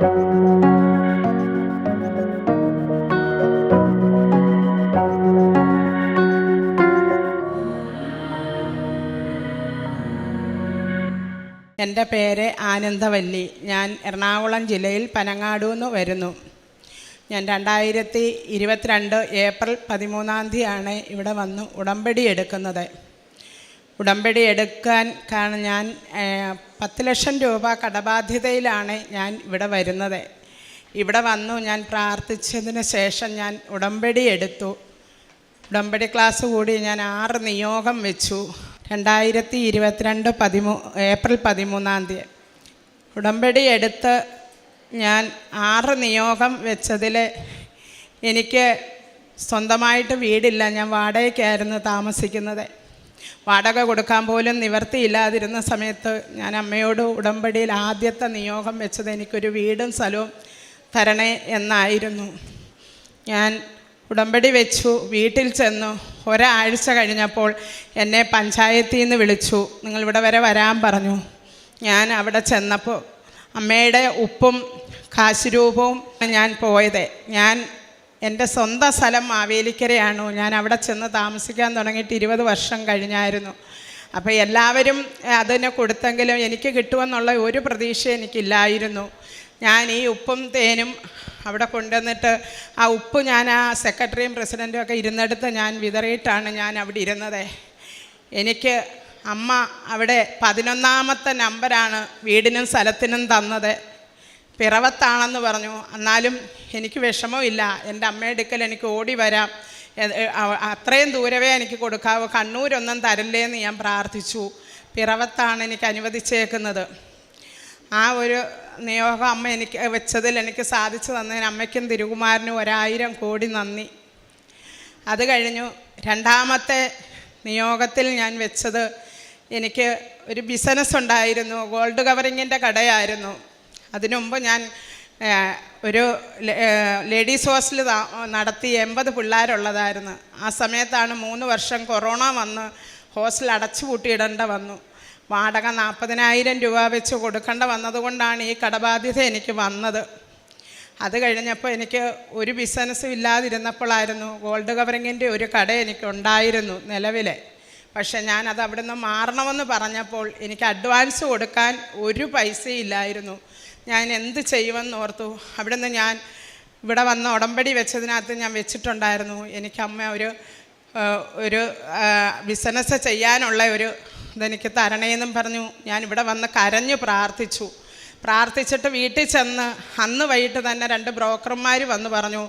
എൻ്റെ പേര് ആനന്ദവല്ലി. ഞാൻ എറണാകുളം ജില്ലയിൽ പനങ്ങാടുനിന്ന് വരുന്നു. ഞാൻ 2022 ഏപ്രിൽ 13 ഇവിടെ വന്ന് ഉടമ്പടി എടുക്കുന്നത്. ഉടമ്പടി എടുക്കാൻ കാരണം ഞാൻ 10 ലക്ഷം രൂപ കടബാധ്യതയിലാണ് ഞാൻ ഇവിടെ വരുന്നത്. ഇവിടെ വന്നു ഞാൻ പ്രാർത്ഥിച്ചതിന് ശേഷം ഞാൻ ഉടമ്പടി എടുത്തു. ഉടമ്പടി ക്ലാസ് കൂടി ഞാൻ 6 നിയോഗം വെച്ചു. 2022 ഏപ്രിൽ 13 ഉടമ്പടി എടുത്ത് ഞാൻ 6 നിയോഗം വെച്ചതിൽ എനിക്ക് സ്വന്തമായിട്ട് വീടില്ല. ഞാൻ വാടകയ്ക്കായിരുന്നു താമസിക്കുന്നത്. വാടക കൊടുക്കാൻ പോലും നിവർത്തിയില്ലാതിരുന്ന സമയത്ത് ഞാൻ അമ്മയോട് ഉടമ്പടിയിൽ ആദ്യത്തെ നിയോഗം വെച്ചത് എനിക്കൊരു വീടും സ്ഥലവും തരണേ എന്നായിരുന്നു. ഞാൻ ഉടമ്പടി വെച്ചു. വീട്ടിൽ ചെന്നു. ഒരാഴ്ച കഴിഞ്ഞപ്പോൾ എന്നെ പഞ്ചായത്തിൽ നിന്ന് വിളിച്ചു. നിങ്ങളിവിടെ വരെ വരാൻ പറഞ്ഞു. ഞാൻ അവിടെ ചെന്നപ്പോൾ അമ്മയുടെ ഉപ്പും കാശുരൂപവും ഞാൻ പോയത്. ഞാൻ എൻ്റെ സ്വന്തം സ്ഥലം മാവേലിക്കരയാണ്. ഞാൻ അവിടെ ചെന്ന് താമസിക്കാൻ തുടങ്ങിയിട്ട് 20 വർഷം കഴിഞ്ഞായിരുന്നു. അപ്പോൾ എല്ലാവരും അതിന് കൊടുത്തെങ്കിലും എനിക്ക് കിട്ടുമെന്നുള്ള ഒരു പ്രതീക്ഷ എനിക്കില്ലായിരുന്നു. ഞാൻ ഈ ഉപ്പും തേനും അവിടെ കൊണ്ടുവന്നിട്ട് ആ ഉപ്പ് ഞാൻ ആ സെക്രട്ടറിയും പ്രസിഡൻറ്റും ഒക്കെ ഇരുന്നെടുത്ത് ഞാൻ വിതറിയിട്ടാണ് ഞാൻ അവിടെ ഇരുന്നത്. എനിക്ക് അമ്മ അവിടെ 11ാമത്തെ നമ്പറാണ് വീടിനും സ്ഥലത്തിനും തന്നത്. പിറവത്താണെന്ന് പറഞ്ഞു. എന്നാലും എനിക്ക് വിഷമമില്ല. എൻ്റെ അമ്മയുടെ അടുക്കൽ എനിക്ക് ഓടി വരാം. അത്രയും ദൂരവേ എനിക്ക് കൊടുക്കാവൂ. കണ്ണൂരൊന്നും തരില്ലേന്ന് ഞാൻ പ്രാർത്ഥിച്ചു. പിറവത്താണ് എനിക്ക് അനുവദിച്ചേക്കുന്നത്. ആ ഒരു നിയോഗം അമ്മ എനിക്ക് വെച്ചതിൽ എനിക്ക് സാധിച്ചു തന്നതിന് അമ്മയ്ക്കും തിരുകുമാരനും 1000 കോടി നന്ദി. അത് കഴിഞ്ഞു 2ാമത്തെ നിയോഗത്തിൽ ഞാൻ വെച്ചത് എനിക്ക് ഒരു ബിസിനസ് ഉണ്ടായിരുന്നു. ഗോൾഡ് കവറിങ്ങിൻ്റെ കടയായിരുന്നു. അതിനു മുമ്പ് ഞാൻ ഒരു ലേഡീസ് ഹോസ്റ്റൽ നടത്തി 80 പിള്ളേരുള്ളതായിരുന്നു. ആ സമയത്താണ് 3 വർഷം കൊറോണ വന്ന് ഹോസ്റ്റൽ അടച്ചു പൂട്ടിയിടേണ്ട വന്നു. വാടക 40,000 രൂപ വെച്ച് കൊടുക്കേണ്ട വന്നതുകൊണ്ടാണ് ഈ കടബാധ്യത എനിക്ക് വന്നത്. അത് കഴിഞ്ഞപ്പോൾ എനിക്ക് ഒരു ബിസിനസ്സും ഇല്ലാതിരുന്നപ്പോഴായിരുന്നു ഗോൾഡ് കവറിങ്ങിൻ്റെ ഒരു കട എനിക്കുണ്ടായിരുന്നു നിലവിലെ. പക്ഷേ ഞാനത് അവിടെ നിന്ന് മാറണമെന്ന് പറഞ്ഞപ്പോൾ എനിക്ക് അഡ്വാൻസ് കൊടുക്കാൻ ഒരു പൈസയും ഇല്ലായിരുന്നു. ഞാൻ എന്ത് ചെയ്യുമെന്ന് ഓർത്തു. അവിടെ നിന്ന് ഞാൻ ഇവിടെ വന്ന് ഉടമ്പടി വെച്ചതിനകത്ത് ഞാൻ വെച്ചിട്ടുണ്ടായിരുന്നു എനിക്ക് അമ്മ ഒരു ബിസിനസ് ചെയ്യാനുള്ള ഒരു ഇതെനിക്ക് തരണേന്നും പറഞ്ഞു. ഞാൻ ഇവിടെ വന്ന് കരഞ്ഞു പ്രാർത്ഥിച്ചിട്ട് വീട്ടിൽ ചെന്ന് അന്ന് വൈകിട്ട് തന്നെ 2 ബ്രോക്കർമാർ വന്ന് പറഞ്ഞു,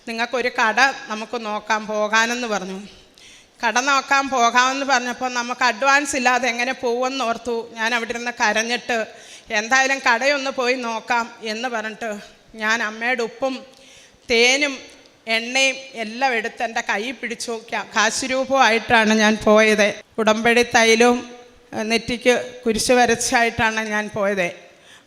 നിങ്ങൾക്കൊരു കട നമുക്ക് നോക്കാം പോകാനെന്ന് പറഞ്ഞു. കട നോക്കാൻ പോകാമെന്ന് പറഞ്ഞപ്പോൾ നമുക്ക് അഡ്വാൻസ് ഇല്ലാതെ എങ്ങനെ പോകുമെന്ന് ഓർത്തു. ഞാൻ അവിടെ ഇരുന്ന് കരഞ്ഞിട്ട് എന്തായാലും കടയൊന്ന് പോയി നോക്കാം എന്ന് പറഞ്ഞിട്ട് ഞാൻ അമ്മയുടെ ഉപ്പും തേനും എണ്ണയും എല്ലാം എടുത്ത് എൻ്റെ കൈ പിടിച്ചു കാശുരൂപമായിട്ടാണ് ഞാൻ പോയത്. ഉടമ്പടി തൈലവും നെറ്റിക്ക് കുരിശ് വരച്ചായിട്ടാണ് ഞാൻ പോയത്.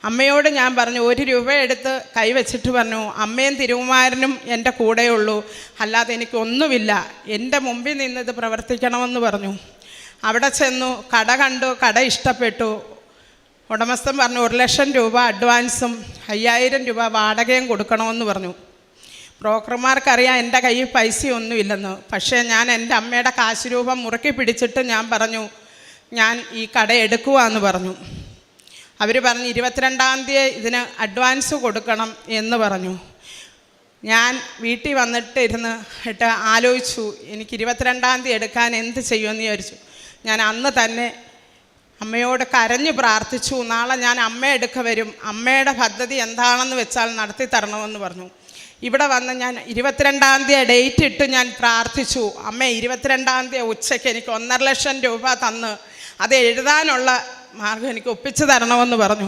അമ്മയോട് ഞാൻ പറഞ്ഞു, 1 രൂപ എടുത്ത് കൈവച്ചിട്ട് പറഞ്ഞു, അമ്മയും തിരുകുമാരനും എൻ്റെ കൂടെയുള്ളൂ, അല്ലാതെ എനിക്കൊന്നുമില്ല, എൻ്റെ മുമ്പിൽ നിന്നിത് പ്രവർത്തിക്കണമെന്ന് പറഞ്ഞു. അവിടെ ചെന്നു. കട കണ്ടു. കട ഇഷ്ടപ്പെട്ടു. ഉടമസ്ഥൻ പറഞ്ഞു 1 ലക്ഷം രൂപ അഡ്വാൻസും 5000 രൂപ വാടകയും കൊടുക്കണമെന്ന് പറഞ്ഞു. ബ്രോക്കർമാർക്കറിയാം എൻ്റെ കയ്യിൽ പൈസയൊന്നുമില്ലെന്ന്. പക്ഷേ ഞാൻ എൻ്റെ അമ്മയുടെ കാശുരൂപം മുറുക്കി പിടിച്ചിട്ട് ഞാൻ പറഞ്ഞു, ഞാൻ ഈ കട എടുക്കുവാന്ന് പറഞ്ഞു. അവർ പറഞ്ഞു 22-ാം തീയതി ഇതിന് അഡ്വാൻസ് കൊടുക്കണം എന്ന് പറഞ്ഞു. ഞാൻ വീട്ടിൽ വന്നിട്ട് ആലോചിച്ചു, എനിക്ക് 22-ാം തീയതി എടുക്കാൻ എന്ത് ചെയ്യുമെന്ന് വിചാരിച്ചു. ഞാൻ അന്ന് തന്നെ അമ്മയോട് കരഞ്ഞു പ്രാർത്ഥിച്ചു, നാളെ ഞാൻ അമ്മ എടുക്ക വരും, അമ്മയുടെ പദ്ധതി എന്താണെന്ന് വെച്ചാൽ നടത്തി തരണമെന്ന് പറഞ്ഞു. ഇവിടെ വന്ന് ഞാൻ 22-ാം തീയതി ഡേറ്റ് ഇട്ട് ഞാൻ പ്രാർത്ഥിച്ചു, അമ്മ 22-ാം തീയതി ഉച്ചയ്ക്ക് എനിക്ക് 1.5 ലക്ഷം രൂപ തന്ന് അത് എഴുതാനുള്ള മാർഗം എനിക്ക് ഒപ്പിച്ചു തരണമെന്ന് പറഞ്ഞു.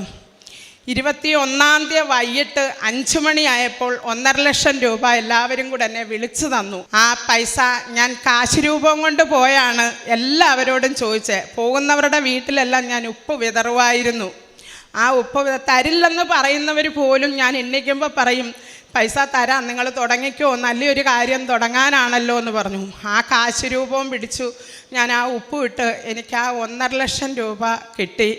21-ാം തീയതി വൈകിട്ട് 5 മണിയായപ്പോൾ 1.5 ലക്ഷം രൂപ എല്ലാവരും കൂടെ എന്നെ വിളിച്ചു തന്നു. ആ പൈസ ഞാൻ കാശുരൂപം കൊണ്ട് പോയാണ് എല്ലാവരോടും ചോദിച്ചത്. പോകുന്നവരുടെ വീട്ടിലെല്ലാം ഞാൻ ഉപ്പ് വിതറുമായിരുന്നു. ആ ഉപ്പ് തരില്ലെന്ന് പറയുന്നവർ പോലും ഞാൻ എണ്ണിക്കുമ്പോൾ പറയും, പൈസ തരാം, നിങ്ങൾ തുടങ്ങിക്കോ, നല്ലൊരു കാര്യം തുടങ്ങാനാണല്ലോ എന്ന് പറഞ്ഞു. ആ കാശുരൂപവും പിടിച്ചു ഞാൻ ആ ഉപ്പ് ഇട്ട് എനിക്ക് ആ 1.5 ലക്ഷം രൂപ കിട്ടി.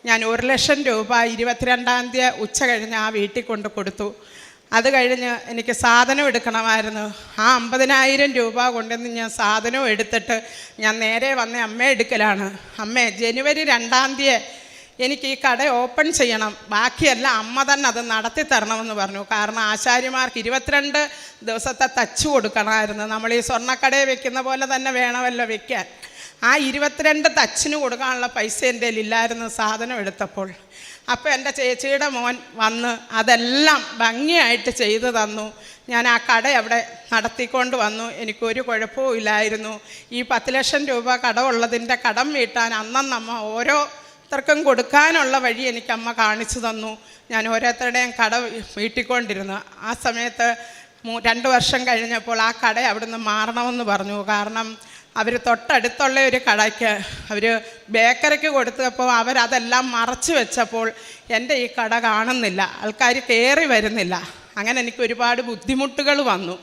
ഞാൻ 1,00,000 രൂപ 22-ാം തീയതി ഉച്ച കഴിഞ്ഞ് ആ വീട്ടിൽ കൊണ്ട് കൊടുത്തു. അത് കഴിഞ്ഞ് എനിക്ക് സാധനം എടുക്കണമായിരുന്നു. ആ 50,000 രൂപ കൊണ്ടുവന്ന് ഞാൻ സാധനവും എടുത്തിട്ട് ഞാൻ നേരെ വന്ന അമ്മയെ എടുക്കലാണ്. അമ്മേ, ജനുവരി 2-ാം തീയതി എനിക്ക് ഈ കട ഓപ്പൺ ചെയ്യണം, ബാക്കിയെല്ലാം അമ്മ തന്നെ അത് നടത്തി തരണമെന്ന് പറഞ്ഞു. കാരണം ആശാരിമാർക്ക് 22 ദിവസത്തെ തച്ചു കൊടുക്കണമായിരുന്നു. നമ്മൾ ഈ സ്വർണ്ണക്കടയിൽ വെക്കുന്ന പോലെ തന്നെ വേണമല്ലോ വെക്കാൻ. ആ 22 തച്ചിന് കൊടുക്കാനുള്ള പൈസ എൻ്റെ കയ്യിലില്ലായിരുന്നു സാധനം എടുത്തപ്പോൾ. അപ്പോൾ എൻ്റെ ചേച്ചിയുടെ മോൻ വന്ന് അതെല്ലാം ഭംഗിയായിട്ട് ചെയ്തു തന്നു. ഞാൻ ആ കട അവിടെ നടത്തിക്കൊണ്ട് വന്നു. എനിക്കൊരു കുഴപ്പവും ഇല്ലായിരുന്നു. ഈ 10,00,000 രൂപ കടമുള്ളതിൻ്റെ കടം വീട്ടാൻ അന്നമ്മ ഓരോരുത്തർക്കും കൊടുക്കാനുള്ള വഴി എനിക്കമ്മ കാണിച്ചു തന്നു. ഞാൻ ഓരോരുത്തരുടെയും കട വീട്ടിക്കൊണ്ടിരുന്നു. ആ സമയത്ത് 2 വർഷം കഴിഞ്ഞപ്പോൾ ആ കട അവിടുന്ന് മാറണമെന്ന് പറഞ്ഞു. കാരണം അവർ തൊട്ടടുത്തുള്ള ഒരു കടയ്ക്ക് അവർ ബേക്കറിക്ക് കൊടുത്തപ്പോൾ അവരതെല്ലാം മറച്ചു വെച്ചപ്പോൾ എൻ്റെ ഈ കട കാണുന്നില്ല, ആൾക്കാർ കയറി വരുന്നില്ല. അങ്ങനെ എനിക്ക് ഒരുപാട് ബുദ്ധിമുട്ടുകൾ വന്നു.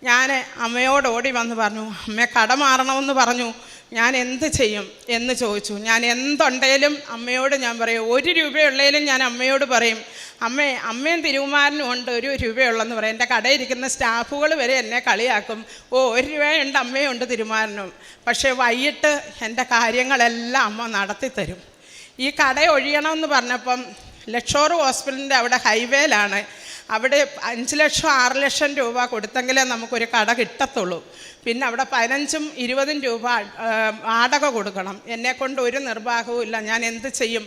ഞാൻ അമ്മയോട് ഓടി വന്ന് പറഞ്ഞു, അമ്മേ കട മാറണമെന്ന് പറഞ്ഞു, ഞാൻ എന്ത് ചെയ്യും എന്ന് ചോദിച്ചു. ഞാൻ എന്തുണ്ടെങ്കിലും അമ്മയോട് ഞാൻ പറയും, 1 രൂപയുള്ളതിലും ഞാൻ അമ്മയോട് പറയും, അമ്മയും തിരുകുമാരനും ഉണ്ട് 1 രൂപയുള്ളെന്ന് പറയും. എൻ്റെ കടയിരിക്കുന്ന സ്റ്റാഫുകൾ വരെ എന്നെ കളിയാക്കും, 1 രൂപയുണ്ട് അമ്മയുണ്ട് തിരുകുമാരനും. പക്ഷേ വൈകിട്ട് എൻ്റെ കാര്യങ്ങളെല്ലാം അമ്മ നടത്തി തരും. ഈ കട ഒഴിയണമെന്ന് പറഞ്ഞപ്പം ലക്ഷോർ ഹോസ്പിറ്റലിൻ്റെ അവിടെ ഹൈവേയിലാണ്. അവിടെ 5 ലക്ഷം 6 ലക്ഷം രൂപ കൊടുത്തെങ്കിലേ നമുക്കൊരു കട കിട്ടത്തുള്ളൂ. പിന്നെ അവിടെ 15ഉം 20ഉം രൂപ വാടക കൊടുക്കണം. എന്നെക്കൊണ്ട് ഒരു നിർവാഹവും ഇല്ല. ഞാൻ എന്ത് ചെയ്യും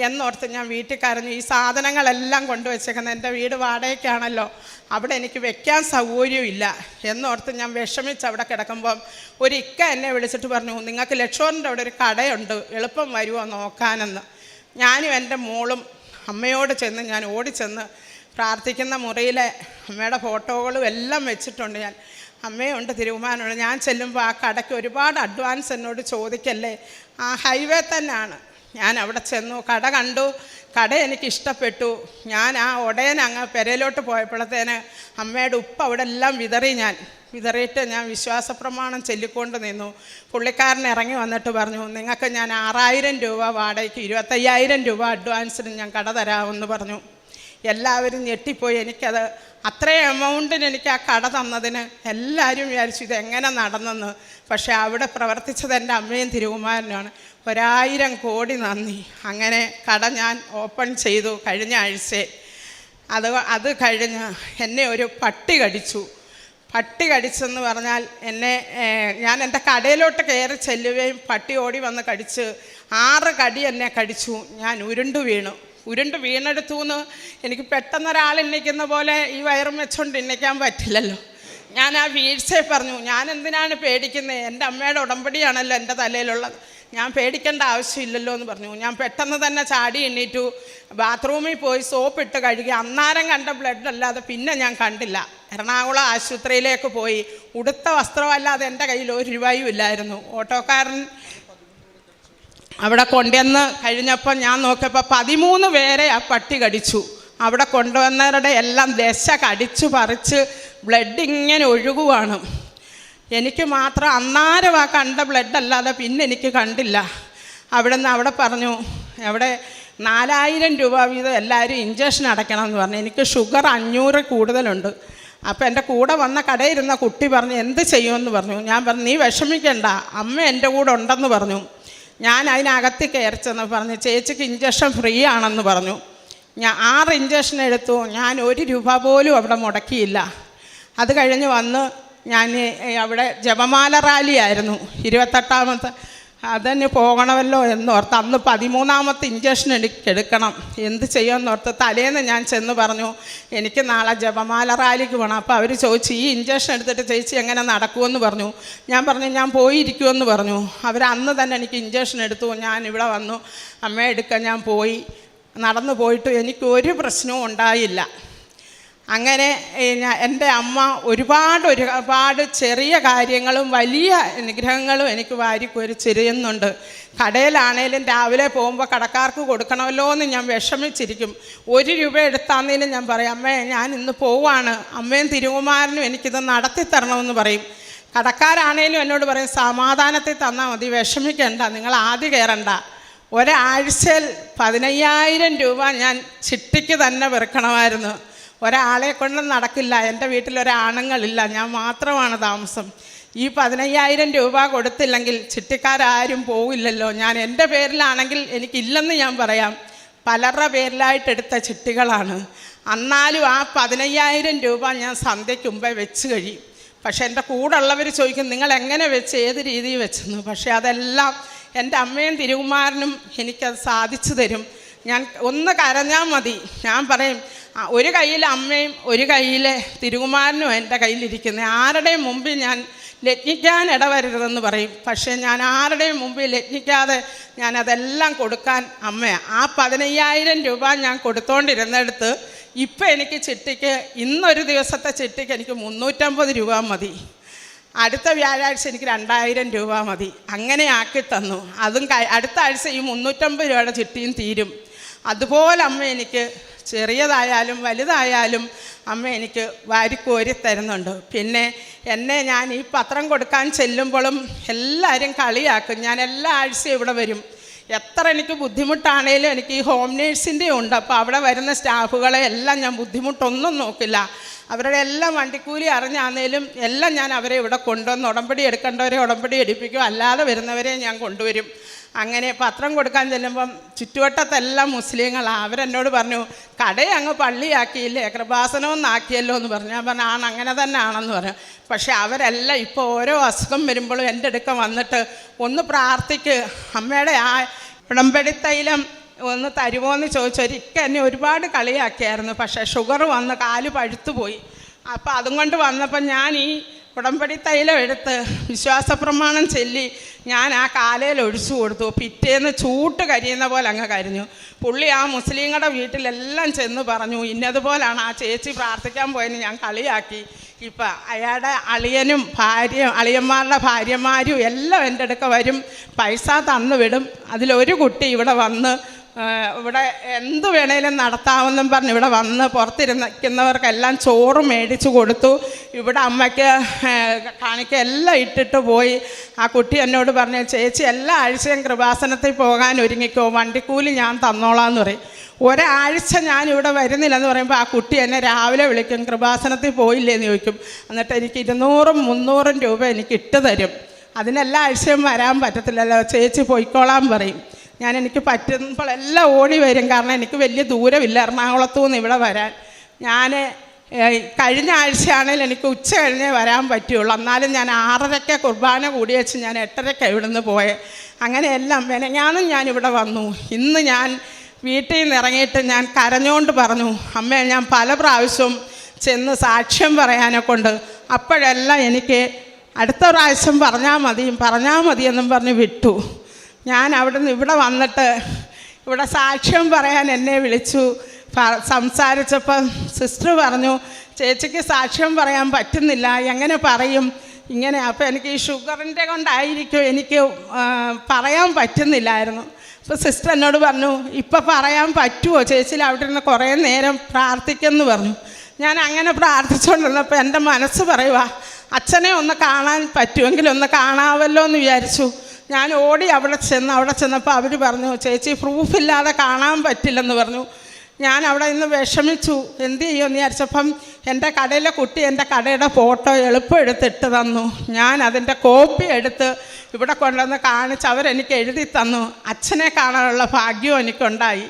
എന്നോർത്ത് ഞാൻ വീട്ടിൽ കരഞ്ഞു. ഈ സാധനങ്ങളെല്ലാം കൊണ്ടുവച്ചേക്കുന്നത് എൻ്റെ വീട് വാടകയ്ക്കാണല്ലോ, അവിടെ എനിക്ക് വെക്കാൻ സൗകര്യമില്ല എന്നോർത്ത് ഞാൻ വിഷമിച്ച് അവിടെ കിടക്കുമ്പം ഒരു ഇക്ക എന്നെ വിളിച്ചിട്ട് പറഞ്ഞു, നിങ്ങൾക്ക് ലക്ഷോറിൻ്റെ അവിടെ ഒരു കടയുണ്ട്, എളുപ്പം വരുമോ നോക്കാനെന്ന്. ഞാനും എൻ്റെ മോളും അമ്മയോട് ചെന്ന് ഞാൻ ഓടിച്ചെന്ന് പ്രാർത്ഥിക്കുന്ന മുറിയിലെ അമ്മയുടെ ഫോട്ടോകളും എല്ലാം വെച്ചിട്ടുണ്ട്. ഞാൻ അമ്മയുണ്ട് തിരുകുമാരനുണ്ട്. ഞാൻ ചെല്ലുമ്പോൾ ആ കടയ്ക്ക് ഒരുപാട് അഡ്വാൻസ് എന്നോട് ചോദിക്കല്ലേ. ആ ഹൈവേ തന്നെയാണ്. ഞാൻ അവിടെ ചെന്നു, കട കണ്ടു, കട എനിക്ക് ഇഷ്ടപ്പെട്ടു. ഞാൻ ആ ഉടയൻ അങ്ങ് പെരയിലോട്ട് പോയപ്പോഴത്തേന് അമ്മയുടെ ഉപ്പ് അവിടെ എല്ലാം വിതറിയിട്ട് ഞാൻ വിശ്വാസപ്രമാണം ചൊല്ലിക്കൊണ്ട് നിന്നു. പുള്ളിക്കാരൻ ഇറങ്ങി വന്നിട്ട് പറഞ്ഞു, നിങ്ങൾക്ക് ഞാൻ 6,000 രൂപ വാടകയ്ക്ക് 25,000 രൂപ അഡ്വാൻസിന് ഞാൻ കട തരാമെന്ന് പറഞ്ഞു. എല്ലാവരും ഞെട്ടിപ്പോയി. എനിക്കത് അത്രയും എമൗണ്ടിന് എനിക്ക് ആ കട തന്നതിന് എല്ലാവരും വിചാരിച്ചു ഇതെങ്ങനെ നടന്നെന്ന്. പക്ഷേ അവിടെ പ്രവർത്തിച്ചത് എൻ്റെ അമ്മയും തിരുകുമാരനുമാണ്. 1000 കോടി നന്ദി. അങ്ങനെ കട ഞാൻ ഓപ്പൺ ചെയ്തു കഴിഞ്ഞ ആഴ്ച. അത് കഴിഞ്ഞ് എന്നെ ഒരു പട്ടി കടിച്ചു. പട്ടി കടിച്ചെന്ന് പറഞ്ഞാൽ ഞാൻ എൻ്റെ കടയിലോട്ട് കയറി ചെല്ലുകയും പട്ടി ഓടി വന്ന് കടിച്ച് 6 കടി എന്നെ കടിച്ചു. ഞാൻ ഉരുണ്ട് വീണെടുത്തുനിന്ന് എനിക്ക് പെട്ടെന്നൊരാൾ എണ്ണിക്കുന്ന പോലെ ഈ വയറും വെച്ചുകൊണ്ട് എണ്ണിക്കാൻ പറ്റില്ലല്ലോ. ഞാൻ ആ വീഴ്ചയെ പറഞ്ഞു, ഞാൻ എന്തിനാണ് പേടിക്കുന്നത്, എൻ്റെ അമ്മയുടെ ഉടമ്പടിയാണല്ലോ എൻ്റെ തലയിലുള്ളത്, ഞാൻ പേടിക്കേണ്ട ആവശ്യമില്ലല്ലോ എന്ന് പറഞ്ഞു. ഞാൻ പെട്ടെന്ന് തന്നെ ചാടി എണ്ണീറ്റു, ബാത്റൂമിൽ പോയി സോപ്പിട്ട് കഴുകി. അന്നേരം കണ്ട ബ്ലഡ് അല്ലാതെ പിന്നെ ഞാൻ കണ്ടില്ല. എറണാകുളം ആശുപത്രിയിലേക്ക് പോയി. ഉടുത്ത വസ്ത്രമല്ലാതെ എൻ്റെ കയ്യിൽ 1 രൂപയും ഇല്ലായിരുന്നു. ഓട്ടോക്കാരൻ അവിടെ കൊണ്ടുവന്ന് കഴിഞ്ഞപ്പോൾ ഞാൻ നോക്കിയപ്പോൾ 13 പേരെ ആ പട്ടി കടിച്ചു. അവിടെ കൊണ്ടുവന്നവരുടെ എല്ലാം ദശ കടിച്ചു പറിച്ച് ബ്ലഡ് ഇങ്ങനെ ഒഴുകുവാണ്. എനിക്ക് മാത്രം അന്നേരം ആ കണ്ട ബ്ലഡ് അല്ലാതെ പിന്നെ എനിക്ക് കണ്ടില്ല. അവിടെ പറഞ്ഞു, അവിടെ 4,000 രൂപ വീതം എല്ലാവരും ഇഞ്ചക്ഷൻ അടയ്ക്കണമെന്ന് പറഞ്ഞു. എനിക്ക് ഷുഗർ 500 കൂടുതലുണ്ട്. അപ്പോൾ എൻ്റെ കൂടെ വന്ന കടയിരുന്ന കുട്ടി പറഞ്ഞു, എന്ത് ചെയ്യുമെന്ന് പറഞ്ഞു. ഞാൻ പറഞ്ഞു, നീ വിഷമിക്കണ്ട, അമ്മ എൻ്റെ കൂടെ ഉണ്ടെന്ന് പറഞ്ഞു. ഞാൻ അതിനകത്ത് കയറി ചെന്ന് പറഞ്ഞു, ചേച്ചിക്ക് ഇഞ്ചക്ഷൻ ഫ്രീ ആണെന്ന് പറഞ്ഞു. ഞാൻ 6 ഇഞ്ചക്ഷൻ എടുത്തു. ഞാൻ 1 രൂപ പോലും അവിടെ മുടക്കിയില്ല. അത് കഴിഞ്ഞ് വന്ന് ഞാൻ അവിടെ ജപമാല റാലി ആയിരുന്നു 28ാമത്തെ. അതിന് പോകണമല്ലോ എന്നോർത്ത് അന്ന് 13ാമത്തെ ഇഞ്ചക്ഷൻ എടുക്കണം. എന്ത് ചെയ്യുമെന്നോർത്ത് തലേന്ന് ഞാൻ ചെന്ന് പറഞ്ഞു, എനിക്ക് നാളെ ജപമാല റാലിക്ക് പോകണം. അപ്പോൾ അവർ ചോദിച്ചു, ഈ ഇഞ്ചക്ഷൻ എടുത്തിട്ട് ചേച്ചി എങ്ങനെ നടക്കുമെന്ന് പറഞ്ഞു. ഞാൻ പറഞ്ഞു, ഞാൻ പോയിരിക്കുമെന്ന് പറഞ്ഞു. അവർ അന്ന് തന്നെ എനിക്ക് ഇഞ്ചക്ഷൻ എടുത്തു. ഞാൻ ഇവിടെ വന്നു അമ്മയെ എടുക്കാൻ ഞാൻ പോയി. നടന്നു പോയിട്ട് എനിക്കൊരു പ്രശ്നവും ഉണ്ടായില്ല. അങ്ങനെ എൻ്റെ അമ്മ ഒരുപാട് ചെറിയ കാര്യങ്ങളും വലിയ അനുഗ്രഹങ്ങളും എനിക്ക് വാരിക്കോരി ചെരിയുന്നുണ്ട്. കടയിലാണേലും രാവിലെ പോകുമ്പോൾ കടക്കാർക്ക് കൊടുക്കണമല്ലോ എന്ന് ഞാൻ വിഷമിച്ചിരിക്കും. 1 രൂപ എടുത്താന്നേലും ഞാൻ പറയും, അമ്മേ ഞാൻ ഇന്ന് പോവാണ്, അമ്മയും തിരുകുമാരനും എനിക്കിത് നടത്തി തരണമെന്ന് പറയും. കടക്കാരാണേലും എന്നോട് പറയും, സമാധാനത്തിൽ തന്നാൽ മതി, വിഷമിക്കണ്ട, നിങ്ങൾ ആദ്യം കയറണ്ട, ഒരാഴ്ചയിൽ 15,000 രൂപ ഞാൻ ചിട്ടിക്ക് തന്നെ വെറുക്കണമായിരുന്നു. ഒരാളെ കൊണ്ട് നടക്കില്ല. എൻ്റെ വീട്ടിലൊരാണുങ്ങളില്ല, ഞാൻ മാത്രമാണ് താമസം. ഈ 15,000 രൂപ കൊടുത്തില്ലെങ്കിൽ ചിട്ടിക്കാരും പോവില്ലല്ലോ. ഞാൻ എൻ്റെ പേരിലാണെങ്കിൽ എനിക്കില്ലെന്ന് ഞാൻ പറയാം, പലരുടെ പേരിലായിട്ടെടുത്ത ചിട്ടികളാണ്. എന്നാലും ആ 15,000 രൂപ ഞാൻ സന്ധ്യയ്ക്ക് മുമ്പേ വെച്ച് കഴിയും. പക്ഷെ എൻ്റെ കൂടെ ഉള്ളവർ ചോദിക്കും നിങ്ങൾ എങ്ങനെ വെച്ച്, ഏത് രീതിയിൽ വെച്ചെന്ന്. പക്ഷേ അതെല്ലാം എൻ്റെ അമ്മയും തിരുകുമാരനും എനിക്കത് സാധിച്ചു തരും. ഞാൻ ഒന്ന് കരഞ്ഞാൽ മതി, ഞാൻ പറയും ഒരു കയ്യിൽ അമ്മയും ഒരു കയ്യിൽ തിരുകുമാരനും എൻ്റെ കയ്യിലിരിക്കുന്നത്, ആരുടെയും മുമ്പിൽ ഞാൻ ലജ്ഞിക്കാൻ ഇടവരരുതെന്ന് പറയും. പക്ഷേ ഞാൻ ആരുടെയും മുമ്പിൽ ലജ്ഞിക്കാതെ ഞാനതെല്ലാം കൊടുക്കാൻ അമ്മയാണ്. ആ 15,000 രൂപ ഞാൻ കൊടുത്തോണ്ടിരുന്നെടുത്ത് ഇപ്പം എനിക്ക് ചിട്ടിക്ക്, ഇന്നൊരു ദിവസത്തെ ചിട്ടിക്ക് എനിക്ക് 350 രൂപ മതി. അടുത്ത വ്യാഴാഴ്ച എനിക്ക് 2,000 രൂപ മതി. അങ്ങനെ ആക്കി തന്നു. അതും അടുത്ത ആഴ്ച ഈ 350 രൂപയുടെ ചിട്ടിയും തീരും. അതുപോലെ അമ്മ എനിക്ക് ചെറിയതായാലും വലുതായാലും അമ്മ എനിക്ക് വാരിക്കോരി തരുന്നുണ്ട്. പിന്നെ എന്നെ ഞാൻ ഈ പത്രം കൊടുക്കാൻ ചെല്ലുമ്പോഴും എല്ലാവരും കളിയാക്കും. ഞാൻ എല്ലാ ആഴ്ചയും ഇവിടെ വരും. എത്ര എനിക്ക് ബുദ്ധിമുട്ടാണേലും എനിക്ക് ഈ ഹോം നേഴ്സിൻ്റെ ഉണ്ട്. അപ്പോൾ അവിടെ വരുന്ന സ്റ്റാഫുകളെ എല്ലാം ഞാൻ ബുദ്ധിമുട്ടൊന്നും നോക്കില്ല. അവരുടെ എല്ലാം വണ്ടിക്കൂലി അറിഞ്ഞാന്നേലും എല്ലാം ഞാൻ അവരെ ഇവിടെ കൊണ്ടുവന്ന് ഉടമ്പടി എടുക്കേണ്ടവരെ ഉടമ്പടി എടുപ്പിക്കും, അല്ലാതെ വരുന്നവരെ ഞാൻ കൊണ്ടുവരും. അങ്ങനെ പത്രം കൊടുക്കാൻ ചെല്ലുമ്പം ചുറ്റുവട്ടത്തെല്ലാം മുസ്ലിങ്ങളാണ്. അവരെന്നോട് പറഞ്ഞു കടയെ അങ്ങ് പള്ളിയാക്കിയില്ലേ, കൃപാസനമൊന്നാക്കിയല്ലോ എന്ന് പറഞ്ഞു. ഞാൻ പറഞ്ഞു അങ്ങനെ തന്നെ ആണെന്ന് പറഞ്ഞു. പക്ഷെ അവരെല്ലാം ഇപ്പോൾ ഓരോ അസുഖം വരുമ്പോഴും എൻ്റെ അടുക്ക വന്നിട്ട് ഒന്ന് പ്രാർത്ഥിക്ക്, അമ്മയുടെ ആ ഉടമ്പടി തൈലം ഒന്ന് തരുമോ എന്ന് ചോദിച്ചു. ഒരിക്കൽ എന്നെ ഒരുപാട് കളിയാക്കിയായിരുന്നു. പക്ഷേ ഷുഗർ വന്ന് കാല് പഴുത്തു പോയി. അപ്പോൾ അതും കൊണ്ട് വന്നപ്പോൾ ഞാൻ ഈ ഉടമ്പടി തൈലം എടുത്ത് വിശ്വാസപ്രമാണം ചൊല്ലി ഞാൻ ആ കാലയിൽ ഒഴിച്ചു കൊടുത്തു. പിറ്റേന്ന് ചൂട്ട് കരിയുന്ന പോലെ അങ്ങ് കരിഞ്ഞു. പുള്ളി ആ മുസ്ലിങ്ങളുടെ വീട്ടിലെല്ലാം ചെന്ന് പറഞ്ഞു ഇന്നതുപോലാണ് ആ ചേച്ചി പ്രാർത്ഥിക്കാൻ പോയതിന് ഞാൻ കളിയാക്കി. ഇപ്പം അയാളുടെ അളിയനും ഭാര്യയും അളിയന്മാരുടെ ഭാര്യമാരും എല്ലാം എൻ്റെ അടുക്ക വരും, പൈസ തന്നു വിടും. അതിലൊരു കുട്ടി ഇവിടെ വന്ന് ഇവിടെ എന്ത് വേണേലും നടത്താമെന്നും പറഞ്ഞ് ഇവിടെ വന്ന് പുറത്തിരിക്കുന്നവർക്കെല്ലാം ചോറ് മേടിച്ചു കൊടുത്തു. ഇവിടെ അമ്മയ്ക്ക് കാണിക്ക എല്ലാം ഇട്ടിട്ട് പോയി. ആ കുട്ടി എന്നോട് പറഞ്ഞു ചേച്ചി എല്ലാ ആഴ്ചയും കൃപാസനത്തിൽ പോകാൻ ഒരുങ്ങിക്കോ, വണ്ടിക്കൂലി ഞാൻ തന്നോളാന്ന് പറയും. ഒരാഴ്ച ഞാനിവിടെ വരുന്നില്ലെന്ന് പറയുമ്പോൾ ആ കുട്ടി എന്നെ രാവിലെ വിളിക്കും, കൃപാസനത്തിൽ പോയില്ലേന്ന് ചോദിക്കും. എന്നിട്ട് എനിക്ക് 200-300 രൂപ എനിക്ക് ഇട്ട് തരും. അതിനെല്ലാ ആഴ്ചയും വരാൻ പറ്റത്തില്ലല്ലോ, ചേച്ചി പോയിക്കോളാൻ പറയും. എനിക്ക് പറ്റുമ്പോഴെല്ലാം ഓടി വരും, കാരണം എനിക്ക് വലിയ ദൂരമില്ല എറണാകുളത്തു നിന്ന് ഇവിടെ വരാൻ. ഞാൻ കഴിഞ്ഞ ആഴ്ചയാണെങ്കിൽ എനിക്ക് ഉച്ച കഴിഞ്ഞേ വരാൻ പറ്റുള്ളൂ. എന്നാലും ഞാൻ 6:30 കുർബാന കൂടി വെച്ച് ഞാൻ 8:30 ഇവിടുന്ന് പോയെ. അങ്ങനെയെല്ലാം മെനഞ്ഞാന്നും ഞാനിവിടെ വന്നു. ഇന്ന് ഞാൻ വീട്ടിൽ നിന്ന് ഇറങ്ങിയിട്ട് ഞാൻ കരഞ്ഞുകൊണ്ട് പറഞ്ഞു അമ്മേ, ഞാൻ പല പ്രാവശ്യവും ചെന്ന് സാക്ഷ്യം പറയാനൊക്കെ ഉണ്ട്. അപ്പോഴെല്ലാം എനിക്ക് അടുത്ത പ്രാവശ്യം പറഞ്ഞാൽ മതി എന്നും പറഞ്ഞ് വിട്ടു. ഞാൻ അവിടെ നിന്ന് ഇവിടെ വന്നിട്ട് ഇവിടെ സാക്ഷ്യം പറയാൻ എന്നെ വിളിച്ചു. സംസാരിച്ചപ്പം സിസ്റ്റർ പറഞ്ഞു ചേച്ചിക്ക് സാക്ഷ്യം പറയാൻ പറ്റുന്നില്ല, എങ്ങനെ പറയും ഇങ്ങനെ. അപ്പോൾ എനിക്ക് ഈ ഷുഗറിൻ്റെ കൊണ്ടായിരിക്കും എനിക്ക് പറയാൻ പറ്റുന്നില്ലായിരുന്നു. അപ്പോൾ സിസ്റ്റർ എന്നോട് പറഞ്ഞു ഇപ്പം പറയാൻ പറ്റുമോ ചേച്ചി, അവിടെ നിന്ന് കുറേ നേരം പ്രാർത്ഥിക്കുമെന്ന് പറഞ്ഞു. ഞാൻ അങ്ങനെ പ്രാർത്ഥിച്ചുകൊണ്ടിരുന്നപ്പോൾ എൻ്റെ മനസ്സ് പറയുക അച്ഛനെ ഒന്ന് കാണാൻ പറ്റുമെങ്കിൽ ഒന്ന് കാണാമല്ലോ എന്ന് വിചാരിച്ചു. ഞാൻ ഓടി അവിടെ ചെന്നപ്പോൾ അവർ പറഞ്ഞു ചേച്ചി പ്രൂഫില്ലാതെ കാണാൻ പറ്റില്ലെന്ന് പറഞ്ഞു. ഞാൻ അവിടെ നിന്ന് വിഷമിച്ചു. എന്ത് ചെയ്യുമെന്ന് വിചാരിച്ചപ്പം എൻ്റെ കടയിലെ കുട്ടി എൻ്റെ കടയുടെ ഫോട്ടോ എളുപ്പം എടുത്തിട്ട് തന്നു. ഞാൻ അതിൻ്റെ കോപ്പി എടുത്ത് ഇവിടെ കൊണ്ടുവന്ന് കാണിച്ച് അവരെനിക്ക് എഴുതി തന്നു. അച്ഛനെ കാണാനുള്ള ഭാഗ്യവും എനിക്കുണ്ടായി.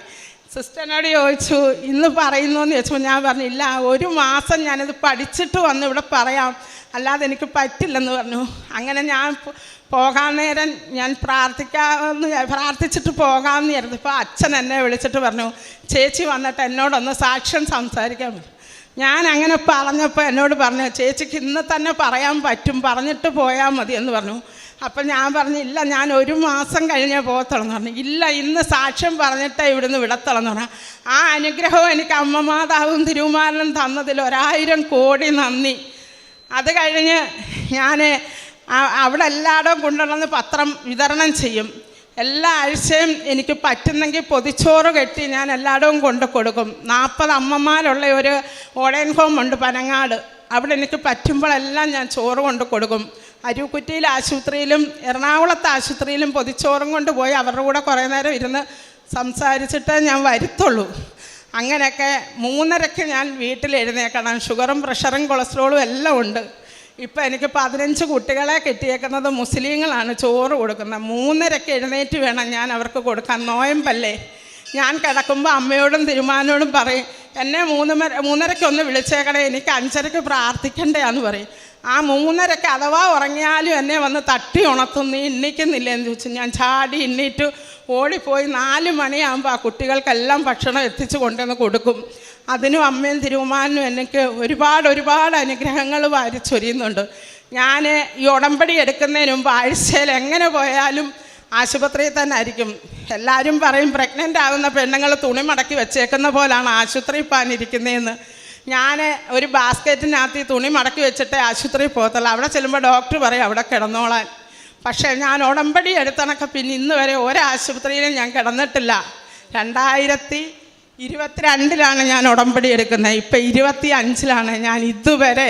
സിസ്റ്ററിനോട് ചോദിച്ചു ഇന്ന് പറയുന്നു എന്ന് ചോദിച്ചപ്പോൾ ഞാൻ പറഞ്ഞില്ല, 1 മാസം ഞാനിത് പഠിച്ചിട്ട് വന്ന് ഇവിടെ പറയാം, അല്ലാതെ എനിക്ക് പറ്റില്ലെന്ന് പറഞ്ഞു. അങ്ങനെ ഞാൻ പോകാൻ നേരം ഞാൻ പ്രാർത്ഥിച്ചിട്ട് പോകാമെന്ന് ഇരുന്നപ്പോൾ അച്ഛൻ എന്നെ വിളിച്ചിട്ട് പറഞ്ഞു ചേച്ചി വന്നിട്ട് എന്നോടൊന്ന് സാക്ഷ്യം സംസാരിക്കാൻ പറ്റും. ഞാൻ അങ്ങനെ പറഞ്ഞപ്പോൾ എന്നോട് പറഞ്ഞു ചേച്ചിക്ക് ഇന്ന് തന്നെ പറയാൻ പറ്റും, പറഞ്ഞിട്ട് പോയാൽ മതി എന്ന് പറഞ്ഞു. അപ്പം ഞാൻ പറഞ്ഞു ഇല്ല, ഞാൻ 1 മാസം കഴിഞ്ഞേ പോകത്തുള്ളെന്ന് പറഞ്ഞു. ഇല്ല, ഇന്ന് സാക്ഷ്യം പറഞ്ഞിട്ടേ ഇവിടുന്ന് വിടത്തുള്ളെന്ന് പറഞ്ഞു. ആ അനുഗ്രഹവും എനിക്ക് അമ്മ മാതാവും തിരുമാരനും തന്നതിൽ 1000 കോടി നന്ദി. അത് കഴിഞ്ഞ് ഞാൻ അവിടെ എല്ലായിടവും കൊണ്ടുവന്ന് പത്രം വിതരണം ചെയ്യും. എല്ലാ ആഴ്ചയും എനിക്ക് പറ്റുന്നെങ്കിൽ പൊതിച്ചോറ് കെട്ടി ഞാൻ എല്ലായിടവും കൊണ്ട് കൊടുക്കും. 40 അമ്മമാരുള്ള ഒരു ഓടയൻ ഹോം ഉണ്ട് പനങ്ങാട്. അവിടെ എനിക്ക് പറ്റുമ്പോഴെല്ലാം ഞാൻ ചോറ് കൊണ്ട് കൊടുക്കും. അരുക്കുറ്റിയിൽ ആശുപത്രിയിലും എറണാകുളത്ത് ആശുപത്രിയിലും പൊതിച്ചോറും കൊണ്ട് പോയി അവരുടെ കൂടെ കുറേ നേരം ഇരുന്ന് സംസാരിച്ചിട്ടേ ഞാൻ വരുത്തുള്ളൂ. അങ്ങനെയൊക്കെ 3:30 ഞാൻ വീട്ടിൽ എഴുന്നേൽക്കണം. ഷുഗറും പ്രഷറും കൊളസ്ട്രോളും എല്ലാം ഉണ്ട്. ഇപ്പം എനിക്ക് 15 കുട്ടികളെ കിട്ടിയേക്കുന്നത് മുസ്ലിങ്ങളാണ് ചോറ് കൊടുക്കുന്നത്. 3:30 എഴുന്നേറ്റ് വേണം ഞാൻ അവർക്ക് കൊടുക്കാൻ. നോയമ്പല്ലേ. ഞാൻ കിടക്കുമ്പോൾ അമ്മയോടും തിരുമാനോടും പറയും, എന്നെ 3:30 ഒന്ന് വിളിച്ചേക്കണേ, എനിക്ക് 5:30 പ്രാർത്ഥിക്കണ്ടേന്ന് പറയും. ആ 3:30 അഥവാ ഉറങ്ങിയാലും എന്നെ വന്ന് തട്ടി ഉണർത്തും, നീ എണ്ണിക്കുന്നില്ല എന്ന് ചോദിച്ചു. ഞാൻ ചാടി എണ്ണീറ്റ് ഓടിപ്പോയി 4 മണിയാകുമ്പോൾ ആ കുട്ടികൾക്കെല്ലാം ഭക്ഷണം എത്തിച്ചു കൊണ്ടുവന്ന് കൊടുക്കും. അതിനും അമ്മയും തിരുമാനും എനിക്ക് ഒരുപാട് അനുഗ്രഹങ്ങൾ വാരിച്ചൊരിയുന്നുണ്ട്. ഞാൻ ഈ ഉടമ്പടി എടുക്കുന്നതിന് മുമ്പ് ആഴ്ചയിൽ എങ്ങനെ പോയാലും ആശുപത്രിയിൽ തന്നെ ആയിരിക്കും. എല്ലാവരും പറയും പ്രഗ്നൻ്റ് ആകുന്ന പെണ്ണുങ്ങൾ തുണി മടക്കി വെച്ചേക്കുന്ന പോലാണ് ആശുപത്രിയിൽ പോകാനിരിക്കുന്നതെന്ന്. ഞാൻ ഒരു ബാസ്ക്കറ്റിനകത്ത് ഈ തുണി മടക്കി വെച്ചിട്ടേ ആശുപത്രിയിൽ പോകത്തുള്ളൂ. അവിടെ ചെല്ലുമ്പോൾ ഡോക്ടർ പറയും അവിടെ കിടന്നോളാൻ. പക്ഷേ ഞാൻ ഉടമ്പടി എടുത്തണക്കെ പിന്നെ ഇന്ന് വരെ ഒരാശുപത്രിയിലും ഞാൻ കിടന്നിട്ടില്ല. 2022 ഞാൻ ഉടമ്പടി എടുക്കുന്നത്. ഇപ്പം 25 ഞാൻ ഇതുവരെ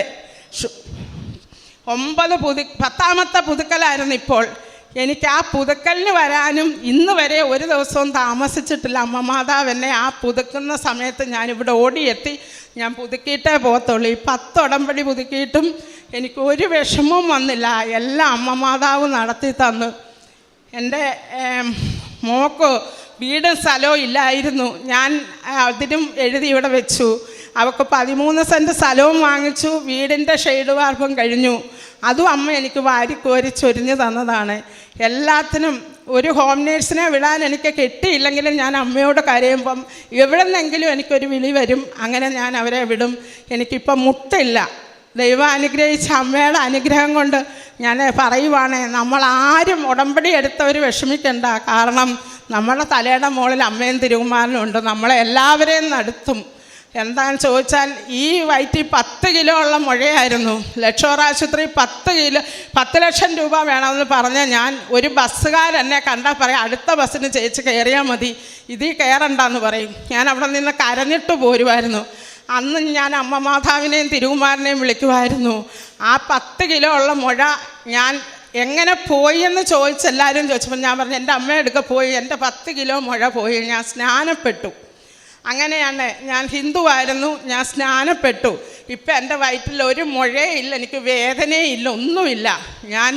10ാമത്തെ പുതുക്കലായിരുന്നു ഇപ്പോൾ. എനിക്ക് ആ പുതുക്കലിന് വരാനും ഇന്ന് വരെ ഒരു ദിവസവും താമസിച്ചിട്ടില്ല. അമ്മ മാതാവ് എന്നെ ആ പുതുക്കുന്ന സമയത്ത് ഞാനിവിടെ ഓടിയെത്തി. ഞാൻ പുതുക്കിയിട്ടേ പോകത്തുള്ളൂ. ഈ 10 ഉടമ്പടി പുതുക്കിയിട്ടും എനിക്ക് ഒരു വിഷമവും വന്നില്ല. എല്ലാം അമ്മ മാതാവ് നടത്തി തന്നു. എൻ്റെ മോക്ക് വീടും സ്ഥലവും ഇല്ലായിരുന്നു. ഞാൻ അതിനും എഴുതി ഇവിടെ വെച്ചു. അവൾക്ക് 13 സെൻറ്റ് സ്ഥലവും വാങ്ങിച്ചു. വീടിൻ്റെ ഷെയ്ഡ് വാർപ്പും കഴിഞ്ഞു. അതും അമ്മ എനിക്ക് വാരിക്കോരി ചൊരിഞ്ഞു തന്നതാണ്. എല്ലാത്തിനും ഒരു ഹോം നേഴ്സിനെ വിടാൻ എനിക്ക് കിട്ടിയില്ലെങ്കിലും ഞാൻ അമ്മയോട് കരയുമ്പം എവിടെ നിന്നെങ്കിലും എനിക്കൊരു വിളി വരും. അങ്ങനെ ഞാൻ അവരെ വിടും. എനിക്കിപ്പം മുട്ടില്ല. ദൈവം അനുഗ്രഹിച്ച അമ്മയുടെ അനുഗ്രഹം കൊണ്ട് ഞാൻ പറയുവാണേ, നമ്മളാരും ഉടമ്പടി എടുത്തവർ വിഷമിക്കണ്ട. കാരണം നമ്മുടെ തലയുടെ മുകളിൽ അമ്മയും തിരുകുമാരനും ഉണ്ട്. നമ്മളെ എല്ലാവരെയും നടത്തും. എന്താണെന്ന് ചോദിച്ചാൽ ഈ വയറ്റിൽ 10 കിലോ ഉള്ള മുഴയായിരുന്നു. ലക്ഷോർ ആശുപത്രി 10 ലക്ഷം രൂപ വേണമെന്ന് പറഞ്ഞ് ഞാൻ ഒരു ബസ്സുകാരെന്നെ കണ്ടാൽ പറയും അടുത്ത ബസ്സിന് ചേച്ചി കയറിയാൽ മതി, ഇതിൽ കയറണ്ടെന്ന് പറയും. ഞാൻ അവിടെ നിന്ന് കരഞ്ഞിട്ട് പോരുമായിരുന്നു. അന്ന് ഞാൻ അമ്മ മാതാവിനെയും തിരുകുമാരനെയും വിളിക്കുമായിരുന്നു. ആ 10 കിലോ ഉള്ള മുഴ ഞാൻ എങ്ങനെ പോയി എന്ന് ചോദിച്ചെല്ലാവരും ചോദിച്ചപ്പോൾ ഞാൻ പറഞ്ഞു എൻ്റെ അമ്മയെടുക്ക പോയി, എൻ്റെ 10 കിലോ മുഴ പോയി. ഞാൻ സ്നാനപ്പെട്ടു. അങ്ങനെയാണ്. ഞാൻ ഹിന്ദുവായിരുന്നു. ഞാൻ സ്നാനപ്പെട്ടു. ഇപ്പം എൻ്റെ വയറ്റിൽ ഒരു മുഴയില്ല, എനിക്ക് വേദനയില്ല, ഒന്നുമില്ല. ഞാൻ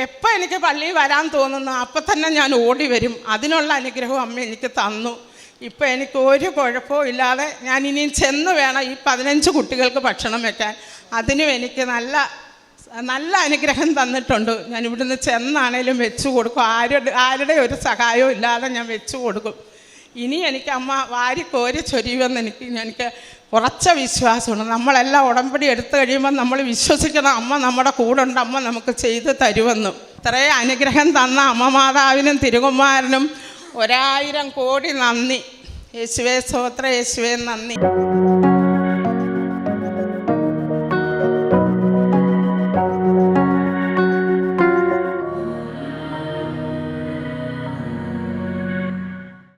എപ്പോൾ എനിക്ക് പള്ളിയിൽ വരാൻ തോന്നുന്നു അപ്പം തന്നെ ഞാൻ ഓടി വരും. അതിനുള്ള അനുഗ്രഹം അമ്മ എനിക്ക് തന്നു. ഇപ്പം എനിക്ക് ഒരു കുഴപ്പവും ഇല്ലാതെ ഞാൻ ഇനിയും ചെന്ന് വേണം ഈ 15 കുട്ടികൾക്ക് ഭക്ഷണം വയ്ക്കാൻ. അതിനും എനിക്ക് നല്ല അനുഗ്രഹം തന്നിട്ടുണ്ട്. ഞാൻ ഇവിടുന്ന് ചെന്നാണേലും വെച്ചു കൊടുക്കും. ആരുടെ ഒരു സഹായവും ഇല്ലാതെ ഞാൻ വെച്ചു കൊടുക്കും. ഇനി എനിക്ക് അമ്മ വാരിക്കോരി ചൊരിയുമെന്ന് എനിക്ക് ഉറച്ച വിശ്വാസമാണ്. നമ്മളെല്ലാം ഉടമ്പടി എടുത്തു കഴിയുമ്പോൾ നമ്മൾ വിശ്വസിക്കണം അമ്മ നമ്മുടെ കൂടെ ഉണ്ട്, അമ്മ നമുക്ക് ചെയ്ത് തരുമെന്നും. ഇത്രയും അനുഗ്രഹം തന്ന അമ്മ മാതാവിനും തിരുകുമാരനും 1000 കോടി നന്ദി. യേശുവേ സ്തോത്രം, യേശുവേ നന്ദി.